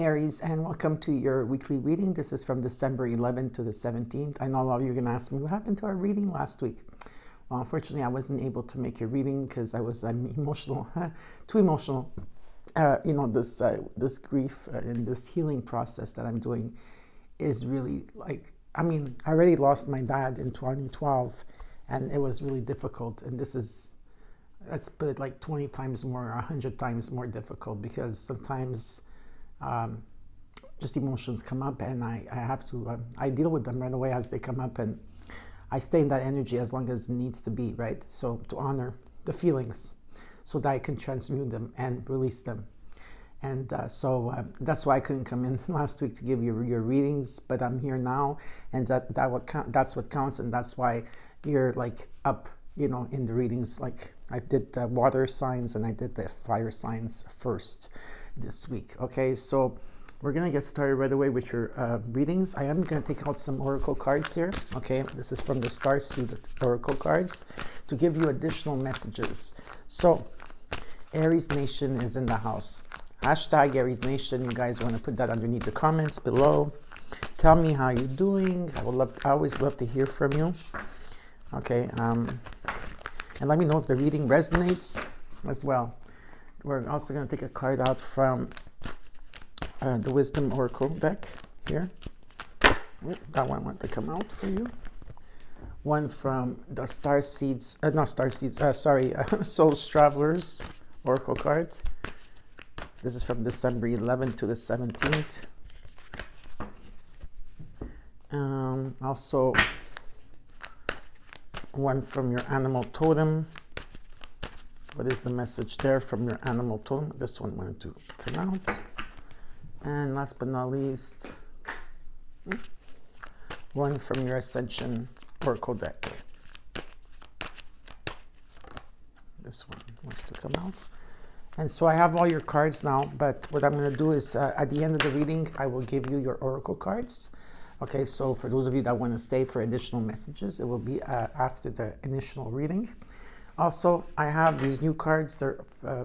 Aries, and welcome to your weekly reading. This is from December 11th to the 17th. I know a lot of you are going to ask me, what happened to our reading last week? Well, unfortunately, I wasn't able to make your reading because I'm emotional, too emotional. This grief and this healing process that I'm doing is really I already lost my dad in 2012, and it was really difficult. And let's put it like 20 times more, 100 times more difficult, because sometimes just emotions come up, and I have to, I deal with them right away as they come up, and I stay in that energy as long as it needs to be, right? So to honor the feelings so that I can transmute them and release them. And that's why I couldn't come in last week to give you your readings, but I'm here now, and that's what counts, and that's why you're up, in the readings. I did the water signs and I did the fire signs first this week. Okay, so we're gonna get started right away with your readings. I am gonna take out some oracle cards here. Okay, this is from the Starseed oracle cards to give you additional messages. So Aries Nation is in the house. Hashtag Aries Nation. You guys want to put that underneath the comments below. Tell me how you're doing. I always love to hear from you. Okay, and let me know if the reading resonates as well. We're also going to take a card out from the Wisdom Oracle deck here. That one wants to come out for you. One from the Soul Travelers Oracle card. This is from December 11th to the 17th. Also, one from your animal totem. What is the message there from your animal totem? This one wanted to come out. And last but not least, one from your Ascension Oracle deck. This one wants to come out. And so I have all your cards now, but what I'm going to do is at the end of the reading, I will give you your oracle cards. Okay, so for those of you that want to stay for additional messages, it will be after the initial reading. Also, I have these new cards.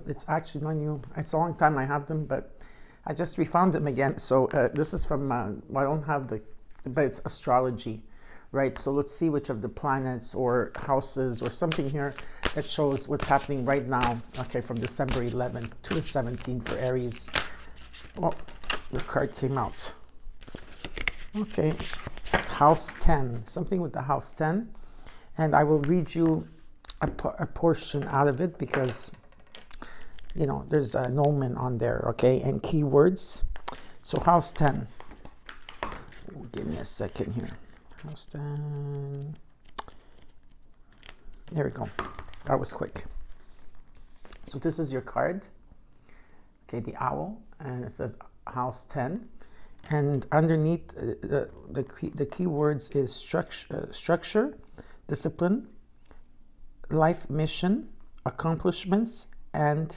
It's actually not new. It's a long time I have them, but I just refound them again. So this is from, I don't have but it's astrology, right? So let's see which of the planets or houses or something here that shows what's happening right now. Okay, from December 11th to the 17th for Aries. Well, the card came out. Okay, House 10, something with the House 10. And I will read you a portion out of it because, there's an omen on there, okay, and keywords. So House 10. Give me a second here. House 10. There we go. That was quick. So this is your card. Okay, the owl, and it says House 10. And underneath the keywords is structure, discipline, life mission, accomplishments, and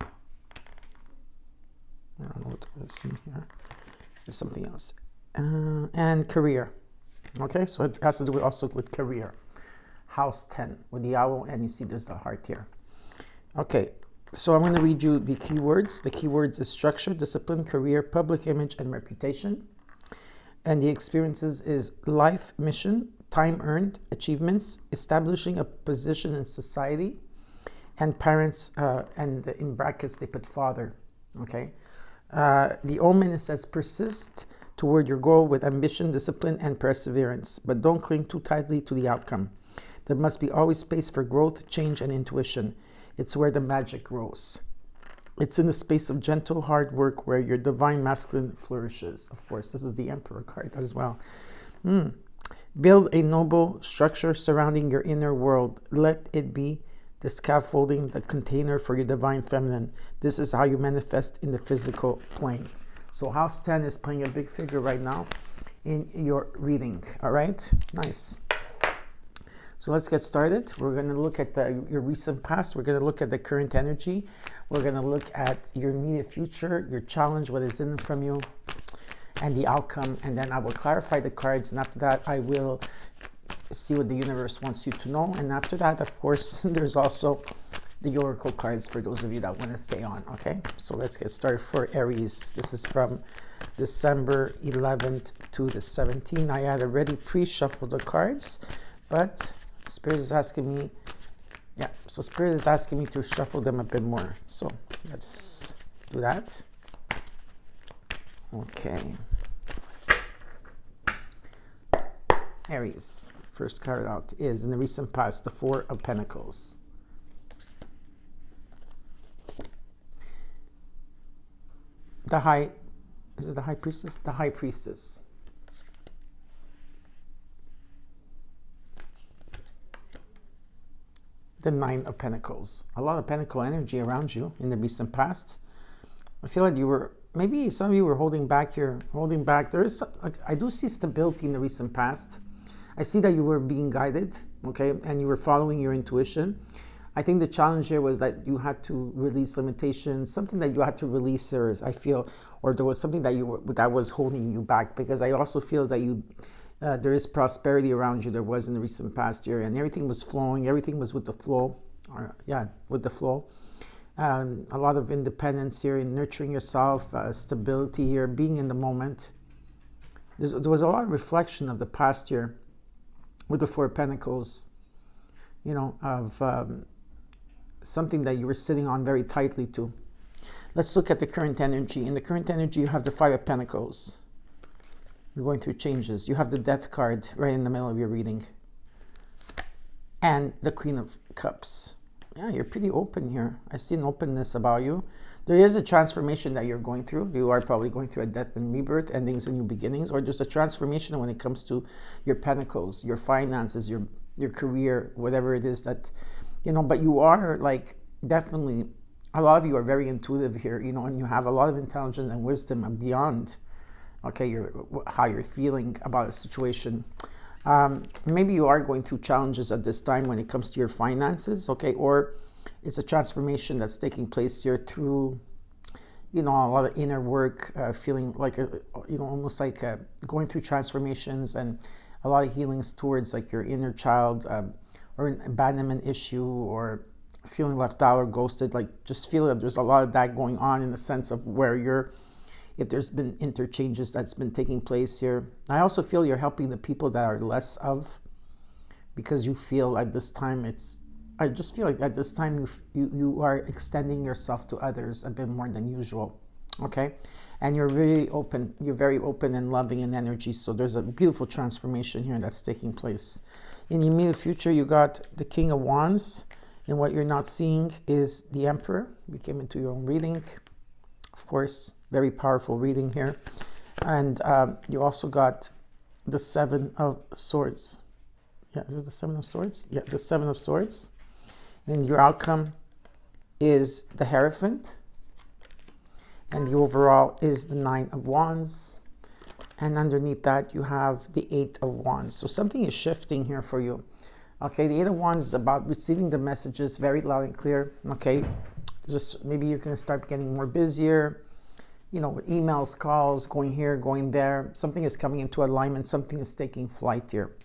I don't know what I've seen here. There's something else. And career. Okay, so it has to do also with career. House 10 with the owl, and you see there's the heart here. Okay, so I'm going to read you the keywords. The keywords is structure, discipline, career, public image, and reputation. And the experiences is life mission, time earned, achievements, establishing a position in society, and parents, and in brackets they put father. Okay. The omen, it says persist toward your goal with ambition, discipline, and perseverance, but don't cling too tightly to the outcome. There must be always space for growth, change, and intuition. It's where the magic grows. It's in the space of gentle hard work where your divine masculine flourishes. Of course, this is the Emperor card as well. Build a noble structure surrounding your inner world. Let it be the scaffolding, the container for your divine feminine. This is how you manifest in the physical plane. So House 10 is playing a big figure right now in your reading. All right, nice. So let's get started. We're going to look at your recent past. We're going to look at the current energy. We're going to look at your immediate future, your challenge, what is in it from you, and the outcome. And then I will clarify the cards. And after that, I will see what the universe wants you to know. And after that, of course, there's also the oracle cards for those of you that want to stay on. Okay, so let's get started for Aries. This is from December 11th to the 17th. I had already pre-shuffled the cards, but Spirit is asking me, so Spirit is asking me to shuffle them a bit more. So let's do that. Okay. Aries, first card out is, in the recent past, the Four of Pentacles. Is it the High Priestess? The High Priestess. The Nine of Pentacles. A lot of Pentacle energy around you in the recent past. I feel like you were, maybe some of you were holding back here, holding back. There is, I do see stability in the recent past. I see that you were being guided, okay, and you were following your intuition. I think the challenge here was that you had to release limitations, something that you had to release here, I feel, or there was something that was holding you back, because I also feel that there is prosperity around you. There was in the recent past year, and everything was flowing, everything was with the flow, with the flow. A lot of independence here in nurturing yourself, stability here, being in the moment. There was a lot of reflection of the past year with the Four of Pentacles, you know, of something that you were sitting on very tightly to. Let's look at the current energy. In the current energy, you have the Five of Pentacles. You're going through changes. You have the Death card right in the middle of your reading. And the Queen of Cups. Yeah, you're pretty open here. I see an openness about you. There is a transformation that you're going through. You are probably going through a death and rebirth, endings and new beginnings, or there's a transformation when it comes to your pentacles, your finances, your career, whatever it is that, you know, but you are like, definitely, a lot of you are very intuitive here, you know, and you have a lot of intelligence and wisdom and beyond, okay, how you're feeling about a situation. Maybe you are going through challenges at this time when it comes to your finances, okay, or it's a transformation that's taking place here through, you know, a lot of inner work, feeling like, almost like going through transformations and a lot of healings towards like your inner child, or an abandonment issue, or feeling left out or ghosted. Like, just feel that there's a lot of that going on in the sense of where if there's been interchanges that's been taking place here. I also feel you're helping the people that are less of, because you feel at this time I just feel like at this time you are extending yourself to others a bit more than usual, okay? And you're very open and loving in energy, so there's a beautiful transformation here that's taking place. In the immediate future, you got the King of Wands, and what you're not seeing is the Emperor. We came into your own reading, of course, very powerful reading here. And you also got the Seven of Swords. Yeah, is it the Seven of Swords? Yeah, the Seven of Swords. And your outcome is the Hierophant. And the overall is the Nine of Wands. And underneath that, you have the Eight of Wands. So something is shifting here for you. Okay, the Eight of Wands is about receiving the messages very loud and clear. Okay, just maybe you're going to start getting more busier, you know, with emails, calls, going here, going there. Something is coming into alignment. Something is taking flight here.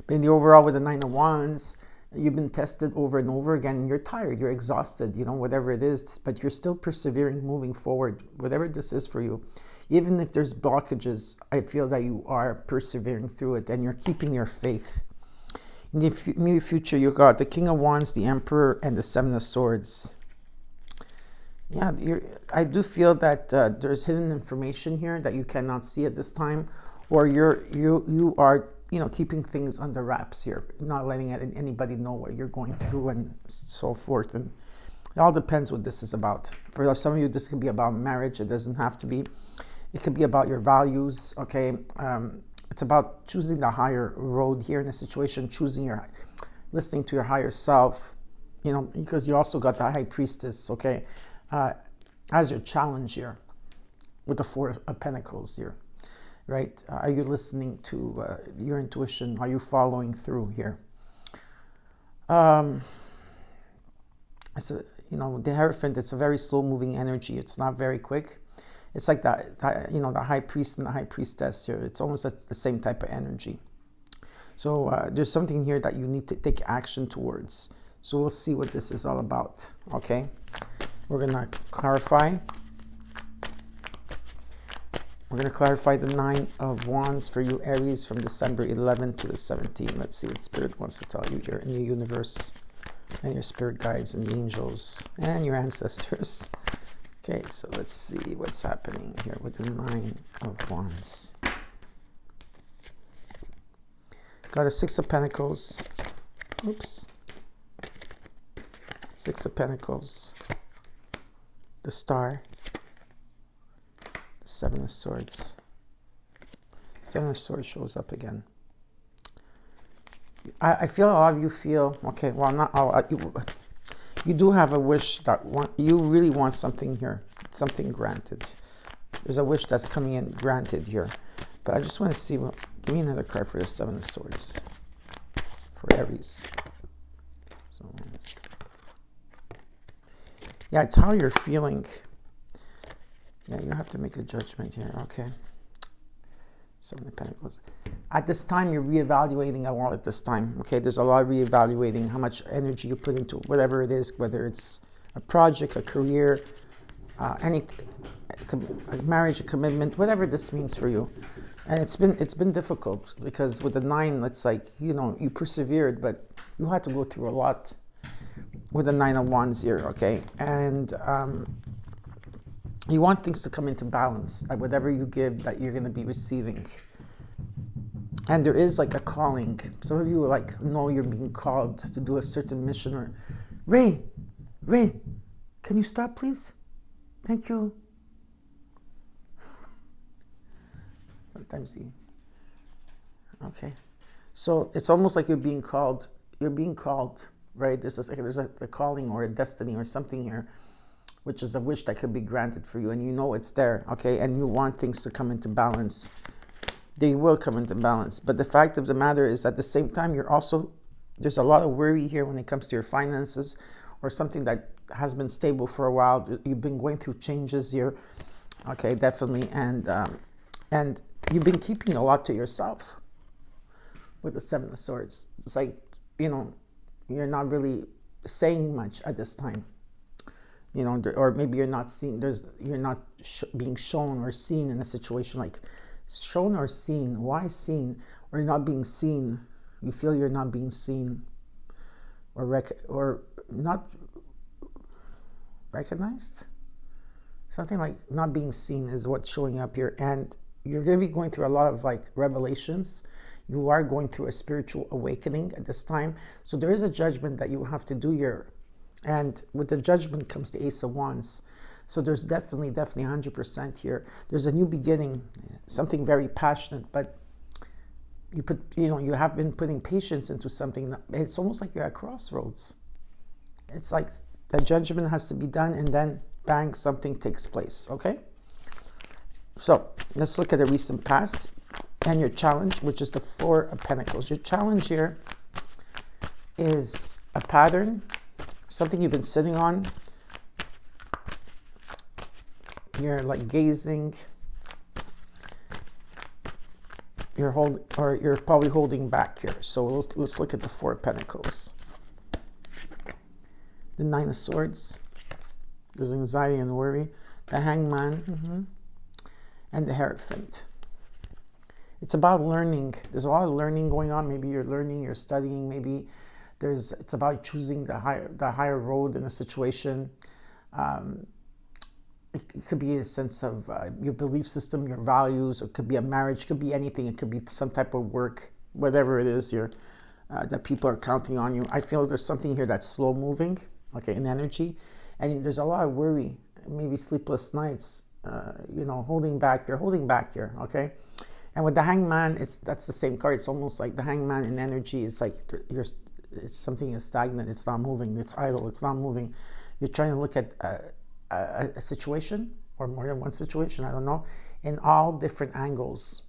But in the overall, with the Nine of Wands, you've been tested over and over again. And you're tired. You're exhausted, you know, whatever it is. But you're still persevering, moving forward, whatever this is for you. Even if there's blockages, I feel that you are persevering through it and you're keeping your faith. In the immediate future, you got the King of Wands, the Emperor, and the Seven of Swords. Yeah, I do feel that there's hidden information here that you cannot see at this time, or you are, you know, keeping things under wraps here, not letting anybody know what you're going through and so forth. And it all depends what this is about. For some of you, this could be about marriage. It doesn't have to be. It could be about your values, okay? It's about choosing the higher road here in a situation, listening to your higher self, you know, because you also got the High Priestess, okay, as your challenge here with the Four of Pentacles here, right? Are you listening to your intuition? Are you following through here? You know, the Hierophant, it's a very slow-moving energy. It's not very quick. It's like that, you know, the High Priest and the High Priestess here. It's almost the same type of energy. So there's something here that you need to take action towards. So we'll see what this is all about, okay? We're going to clarify. We're going to clarify the 9 of Wands for you, Aries, from December 11th to the 17th. Let's see what Spirit wants to tell you here in your universe, and your spirit guides and the angels and your ancestors. Okay, so let's see what's happening here with the 9 of Wands. Got a 6 of Pentacles. Oops. 6 of Pentacles. The Star. The 7 of Swords. 7 of Swords shows up again. I feel a lot of you feel, okay, well, not all, you do have a wish that you really want something here, something granted. There's a wish that's coming in granted here. But I just want to see, give me another card for the 7 of Swords for Aries. So, yeah, it's how you're feeling. Yeah, you have to make a judgment here, okay? 7 of Pentacles. At this time, you're reevaluating a lot at this time, okay? There's a lot of reevaluating how much energy you put into whatever it is, whether it's a project, a career, a marriage, a commitment, whatever this means for you. And it's been difficult because with the 9, it's like, you know, you persevered, but you had to go through a lot with the 9 of Wands here, okay? And you want things to come into balance, like whatever you give, that you're going to be receiving. And there is like a calling. Some of you like know you're being called to do a certain mission. Or Ray, can you stop, please? Thank you. Sometimes okay. So it's almost like you're being called. You're being called, right? There's a calling or a destiny or something here, which is a wish that could be granted for you, and you know it's there, okay? And you want things to come into balance. They will come into balance. But the fact of the matter is, at the same time, there's a lot of worry here when it comes to your finances or something that has been stable for a while. You've been going through changes here, okay, definitely. And you've been keeping a lot to yourself with the 7 of Swords. It's like, you know, you're not really saying much at this time. You know, or maybe you're not seen. You're not being shown or seen in a situation like shown or seen. Why seen? Or you're not being seen. You feel you're not being seen, or not recognized. Something like not being seen is what's showing up here, and you're going to be going through a lot of like revelations. You are going through a spiritual awakening at this time. So there is a judgment that you have to do here. And with the judgment comes the Ace of Wands. So there's definitely 100% here. There's a new beginning, something very passionate, but you have been putting patience into something. It's almost like you're at crossroads. It's like the judgment has to be done, and then bang, something takes place, okay? So let's look at the recent past and your challenge, which is the 4 of Pentacles. Your challenge here is a pattern, something you've been sitting on. You're like gazing. You're probably holding back here. So let's look at the 4 of Pentacles. The 9 of Swords. There's anxiety and worry. The Hangman. And the Hierophant. It's about learning. There's a lot of learning going on. Maybe you're learning, you're studying. Maybe it's about choosing the higher road in a situation. It could be a sense of your belief system, your values. It could be a marriage. It could be anything. It could be some type of work, whatever it is that people are counting on you. I feel there's something here that's slow moving, okay, in energy. And there's a lot of worry, maybe sleepless nights, holding back. You're holding back here, okay? And with the Hangman, that's the same card. It's almost like the Hangman in energy is like it's something is stagnant. It's not moving. It's idle. It's not moving. You're trying to look at a situation or more than one situation, I don't know, in all different angles,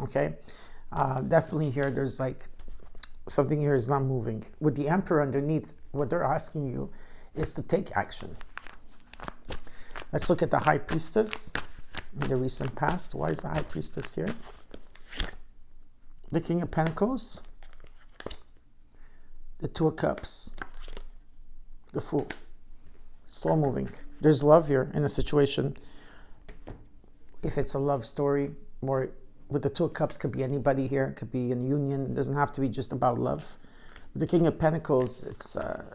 okay? Definitely here, there's like something here is not moving. With the Emperor underneath, what they're asking you is to take action. Let's look at the High Priestess in the recent past. Why is the High Priestess here? The King of Pentacles, the 2 of Cups, the Fool. Slow moving. There's love here in a situation. If it's a love story, or with the Two of Cups, could be anybody here. It could be in union. It doesn't have to be just about love. With the King of Pentacles, it's a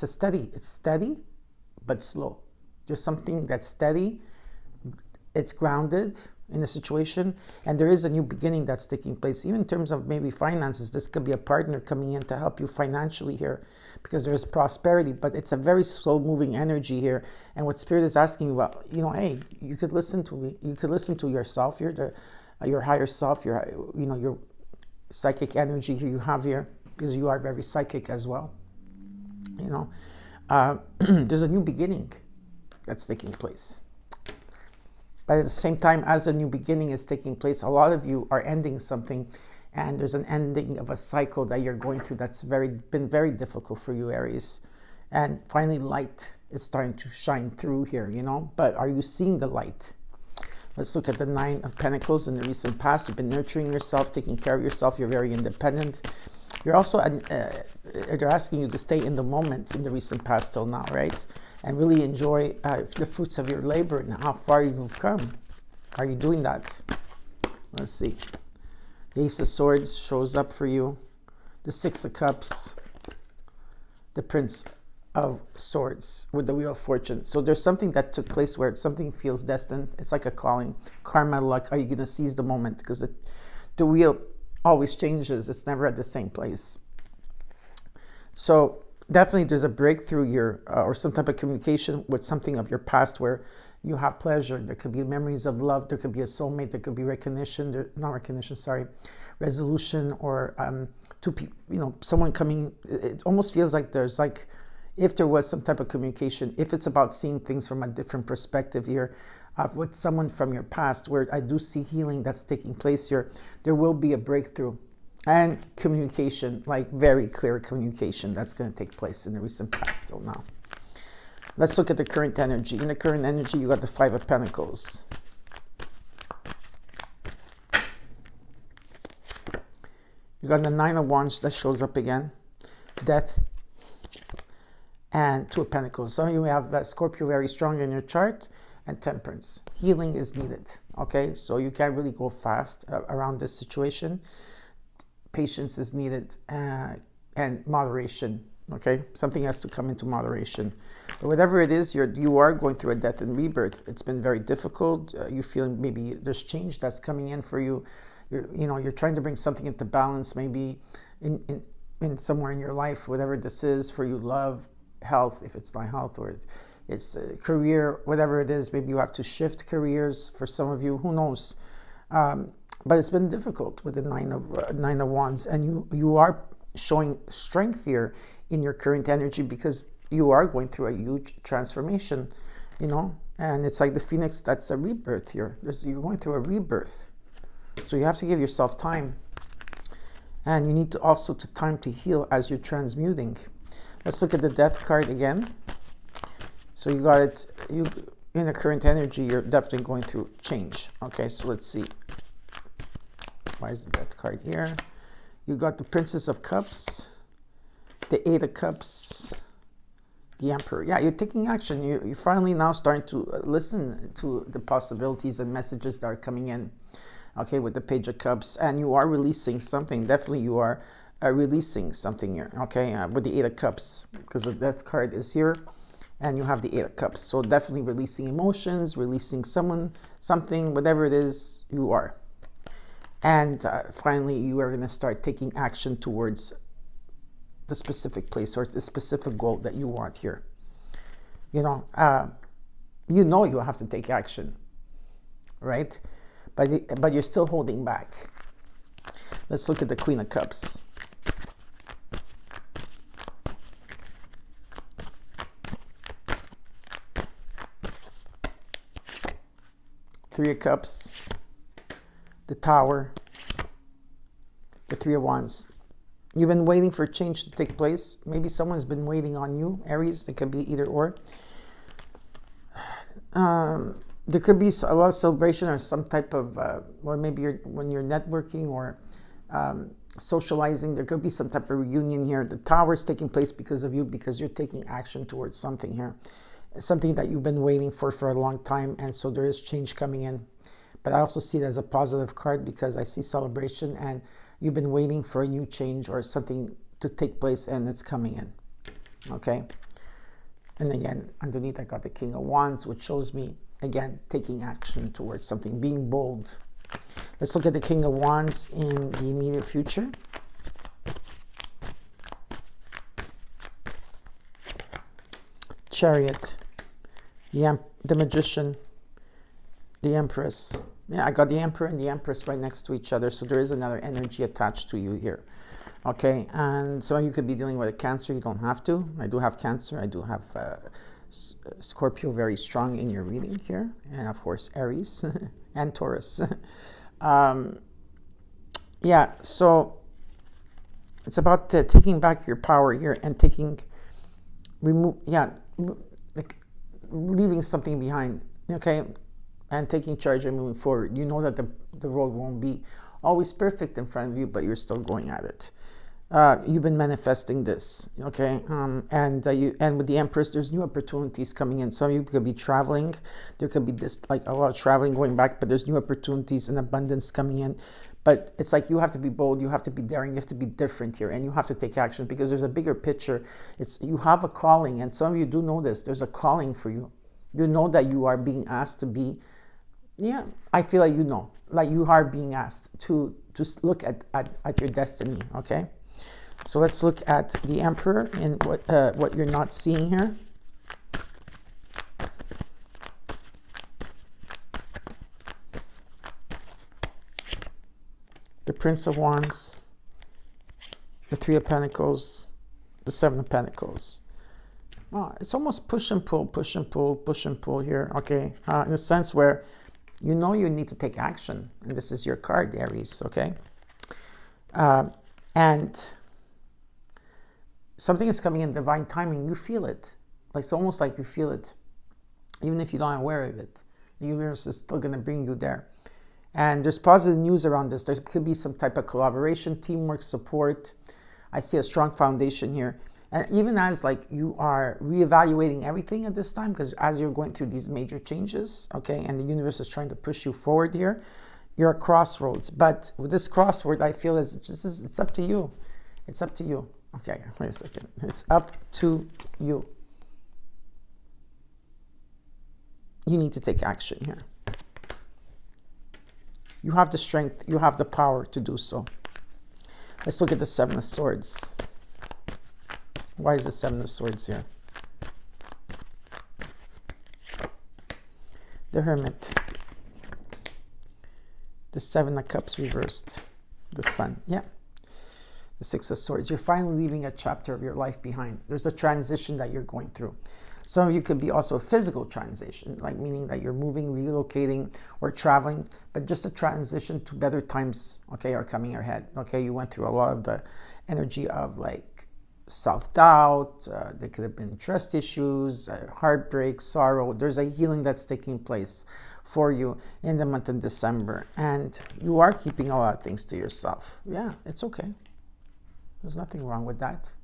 steady. It's steady, but slow. There's something that's steady. It's grounded in a situation, and there is a new beginning that's taking place. Even in terms of maybe finances, this could be a partner coming in to help you financially here, because there's prosperity, but it's a very slow moving energy here. And what Spirit is asking you about, hey, you could listen to me. You could listen to yourself here, your higher self, your psychic energy here you have here, because you are very psychic as well. There's a new beginning that's taking place. But at the same time, as a new beginning is taking place, a lot of you are ending something, and there's an ending of a cycle that you're going through that's been very difficult for you, Aries. And finally, light is starting to shine through here, But are you seeing the light? Let's look at the Nine of Pentacles. In the recent past, you've been nurturing yourself, taking care of yourself. You're very independent. You're also, they're asking you to stay in the moment in the recent past till now, right? And really enjoy the fruits of your labor and how far you've come. Are you doing that? Let's see. The Ace of Swords shows up for you. The Six of Cups. The Prince of Swords with the Wheel of Fortune. So there's something that took place where something feels destined. It's like a calling. Karma, luck. Are you going to seize the moment? Because the wheel always changes. It's never at the same place. So definitely there's a breakthrough here, or some type of communication with something of your past where you have pleasure. There could be memories of love. There could be a soulmate. There could be resolution, or someone coming. It almost feels like there's if there was some type of communication, if it's about seeing things from a different perspective here, with someone from your past, where I do see healing that's taking place here, there will be a breakthrough. And communication, very clear communication that's going to take place in the recent past till now. Let's look at the current energy. In the current energy, you got the Five of Pentacles. You got the Nine of Wands that shows up again. Death. And Two of Pentacles. Some of you have Scorpio very strong in your chart. And Temperance. Healing is needed. Okay, so you can't really go fast around this situation. Patience is needed, and moderation. Okay, something has to come into moderation. But whatever it is, you are going through a death and rebirth. It's been very difficult. You feel maybe there's change that's coming in for you. You're trying to bring something into balance, maybe in somewhere in your life, whatever this is for you. Love, health, if it's not health, or it's a career, whatever it is. Maybe you have to shift careers for some of you. Who knows? But it's been difficult with the Nine of Wands, and you are showing strength here in your current energy, because you are going through a huge transformation, and it's like the Phoenix. That's a rebirth here. You're going through a rebirth, so you have to give yourself time, and you need to also time to heal as you're transmuting. Let's look at the Death card again. So you got it. In the current energy, you're definitely going through change. Okay, so let's see. Why is the Death card here? You got the Princess of Cups, the Eight of Cups, the Emperor. Yeah, you're taking action. You're finally now starting to listen to the possibilities and messages that are coming in. Okay, with the Page of Cups, and you are releasing something. Definitely, you are releasing something here. Okay, with the Eight of Cups, because the Death card is here, and you have the Eight of Cups. So definitely releasing emotions, releasing someone, something, whatever it is, you are. And finally, you are going to start taking action towards the specific place or the specific goal that you want here. You have to take action, right? But you're still holding back. Let's look at the Queen of Cups. Three of Cups, the Tower, the Three of Wands. You've been waiting for change to take place. Maybe someone's been waiting on you, Aries. It could be either or. There could be a lot of celebration or some type of, or maybe when you're networking, or socializing. There could be some type of reunion here. The Tower is taking place because of you, because you're taking action towards something here. Something that you've been waiting for a long time, and so there is change coming in. But I also see it as a positive card because I see celebration, and you've been waiting for a new change or something to take place, and it's coming in. Okay? And again, underneath I got the King of Wands, which shows me, again, taking action towards something, being bold. Let's look at the King of Wands in the immediate future. Chariot, the Magician, the Empress. Yeah, I got the Emperor and the Empress right next to each other, so there is another energy attached to you here. Okay, and so you could be dealing with a Cancer. You don't have to. I do have Cancer. I do have Scorpio very strong in your reading here, and of course Aries and Taurus. Yeah, so it's about taking back your power here and like leaving something behind, okay, and taking charge and moving forward. You know that the road won't be always perfect in front of you, but you're still going at it. You've been manifesting this, okay, and with the Empress, there's new opportunities coming in. Some of you could be traveling. There could be this, like, a lot of traveling going back, but there's new opportunities and abundance coming in. But it's like you have to be bold, you have to be daring, you have to be different here, and you have to take action because there's a bigger picture. You have a calling, and some of you do know this. There's a calling for you. You know that you are being asked to be. Yeah, I feel like like you are being asked to look at your destiny. Okay. So let's look at the Emperor and what you're not seeing here. The Prince of Wands, the Three of Pentacles, the Seven of Pentacles. Well, it's almost push and pull, push and pull, push and pull here, okay? In a sense where you know you need to take action. And this is your card, Aries, okay? And something is coming in divine timing. You feel it. Like, it's almost like you feel it. Even if you're not aware of it. The universe is still going to bring you there. And there's positive news around this. There could be some type of collaboration, teamwork, support. I see a strong foundation here. And even as, like, you are reevaluating everything at this time, because as you're going through these major changes, okay, and the universe is trying to push you forward here, you're at crossroads. But with this crossroad, I feel it's up to you. It's up to you. Okay, wait a second. It's up to you. You need to take action here. You have the strength, you have the power to do so. Let's look at the Seven of Swords. Why is the Seven of Swords here? The Hermit. The Seven of Cups reversed. The Sun, yeah. The Six of Swords. You're finally leaving a chapter of your life behind. There's a transition that you're going through. Some of you could be also a physical transition, like meaning that you're moving, relocating, or traveling, but just a transition to better times, okay, are coming ahead. Okay, you went through a lot of the energy of, like, self-doubt. There could have been trust issues, heartbreak, sorrow. There's a healing that's taking place for you in the month of December, and you are keeping a lot of things to yourself. Yeah, it's okay. There's nothing wrong with that.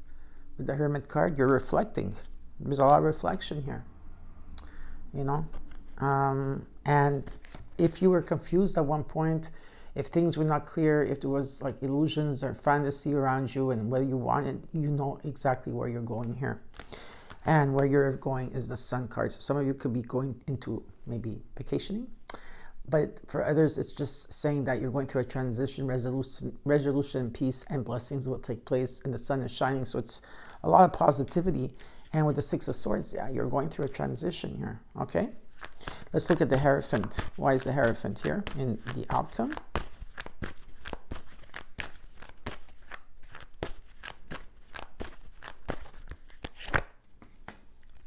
With the Hermit card, you're reflecting. There's a lot of reflection here, you know. And if you were confused at one point, if things were not clear, if there was, like, illusions or fantasy around you and whether you wanted, you know exactly where you're going here. And where you're going is the Sun card. So some of you could be going into maybe vacationing. But for others, it's just saying that you're going through a transition, resolution, peace, and blessings will take place, and the sun is shining. So it's a lot of positivity. And with the Six of Swords, yeah, you're going through a transition here, okay? Let's look at the Hierophant. Why is the Hierophant here in the outcome?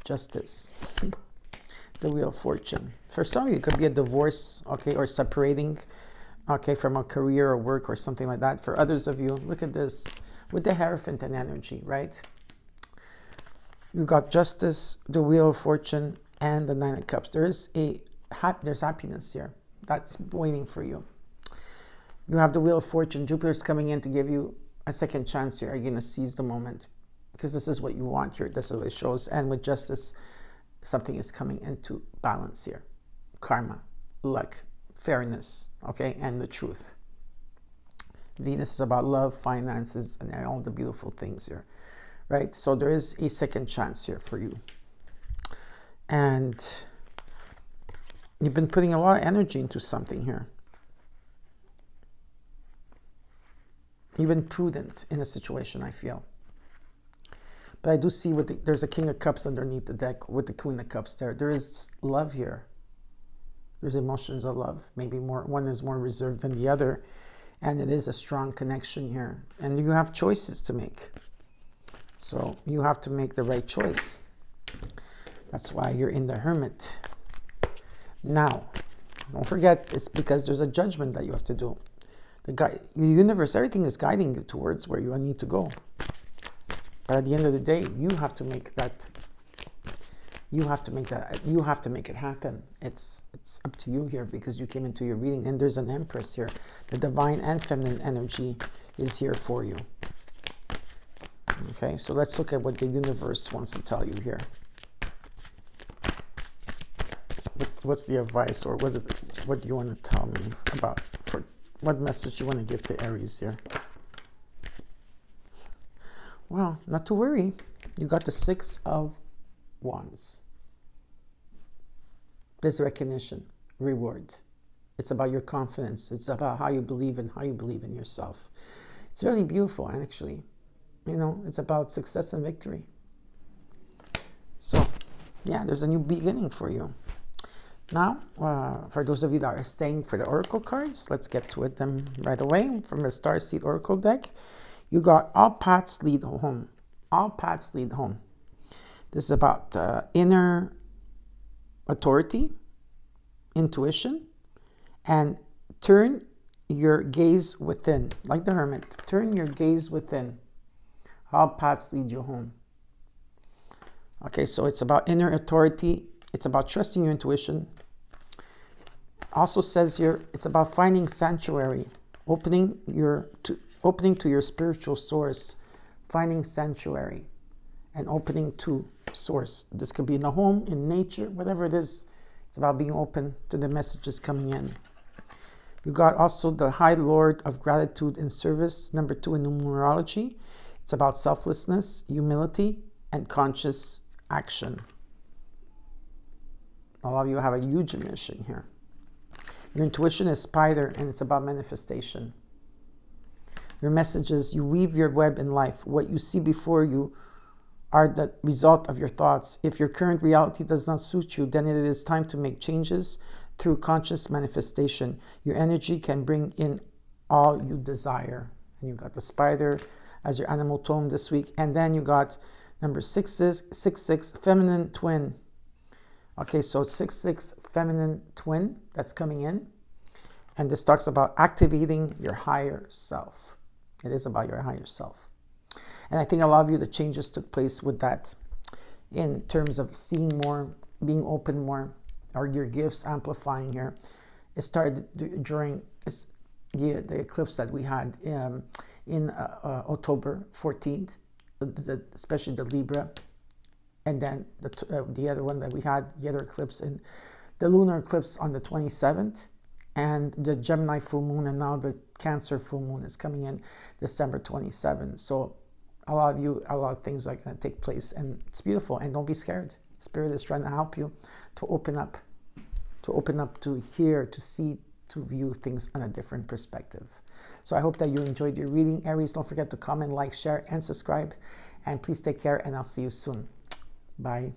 Justice. The Wheel of Fortune. For some of you, it could be a divorce, okay, or separating, okay, from a career or work or something like that. For others of you, look at this with the Hierophant and energy, right? You got Justice, the Wheel of Fortune, and the Nine of Cups. There's happiness here that's waiting for you. You have the Wheel of Fortune. Jupiter's coming in to give you a second chance here. Are you going to seize the moment? Because this is what you want here. This is what it shows. And with Justice, something is coming into balance here. Karma, luck, fairness, okay, and the truth. Venus is about love, finances, and all the beautiful things here, right? So there is a second chance here for you. And you've been putting a lot of energy into something here. You've been prudent in a situation, I feel. But I do see there's a King of Cups underneath the deck with the Queen of Cups there. There is love here. There's emotions of love. Maybe one is more reserved than the other. And it is a strong connection here. And you have choices to make. So you have to make the right choice. That's why you're in the Hermit. Now, don't forget, it's because there's a judgment that you have to do. The universe, everything is guiding you towards where you need to go. But at the end of the day, you have to make that. You have to make it happen. It's up to you here because you came into your reading, and there's an Empress here. The divine and feminine energy is here for you. Okay, so let's look at what the universe wants to tell you here. What's the advice, or what do you want to tell me about? What message you want to give to Aries here? Well, not to worry. You got the Six of Wands. There's recognition, reward. It's about your confidence. It's about how you believe in yourself. It's really beautiful, actually. You know, it's about success and victory. So, yeah, there's a new beginning for you. Now, for those of you that are staying for the Oracle cards, let's get to them right away. From the Starseed Oracle deck, you got All Paths Lead Home. All Paths Lead Home. This is about inner authority, intuition, and turn your gaze within. Like the Hermit, turn your gaze within. All paths lead you home. Okay, so it's about inner authority. It's about trusting your intuition. Also says here, it's about finding sanctuary, opening to your spiritual source, finding sanctuary, and opening to source. This could be in the home, in nature, whatever it is. It's about being open to the messages coming in. You got also the High Lord of Gratitude and Service, number 2 in numerology. It's about selflessness, humility, and conscious action. A lot of you have a huge mission here. Your intuition is Spider, and it's about manifestation. Your messages, you weave your web in life. What you see before you are the result of your thoughts. If your current reality does not suit you, then it is time to make changes through conscious manifestation. Your energy can bring in all you desire. And you got the Spider as your animal tone this week. And then you got number 66, Feminine Twin. Okay, so 66, Feminine Twin, that's coming in. And this talks about activating your higher self. It is about your higher self. And I think a lot of you, the changes took place with that in terms of seeing more, being open more, or your gifts amplifying here. It started during the eclipse that we had in October 14th, especially the Libra. And then the other one that we had, the other eclipse, in the lunar eclipse on the 27th, and the Gemini full moon, and now the Cancer full moon is coming in December 27th. So a lot of things are going to take place, and it's beautiful. And don't be scared. Spirit is trying to help you to open up, to hear, to see, to view things on a different perspective. So I hope that you enjoyed your reading, Aries. Don't forget to comment, like, share, and subscribe. And please take care, and I'll see you soon. Bye.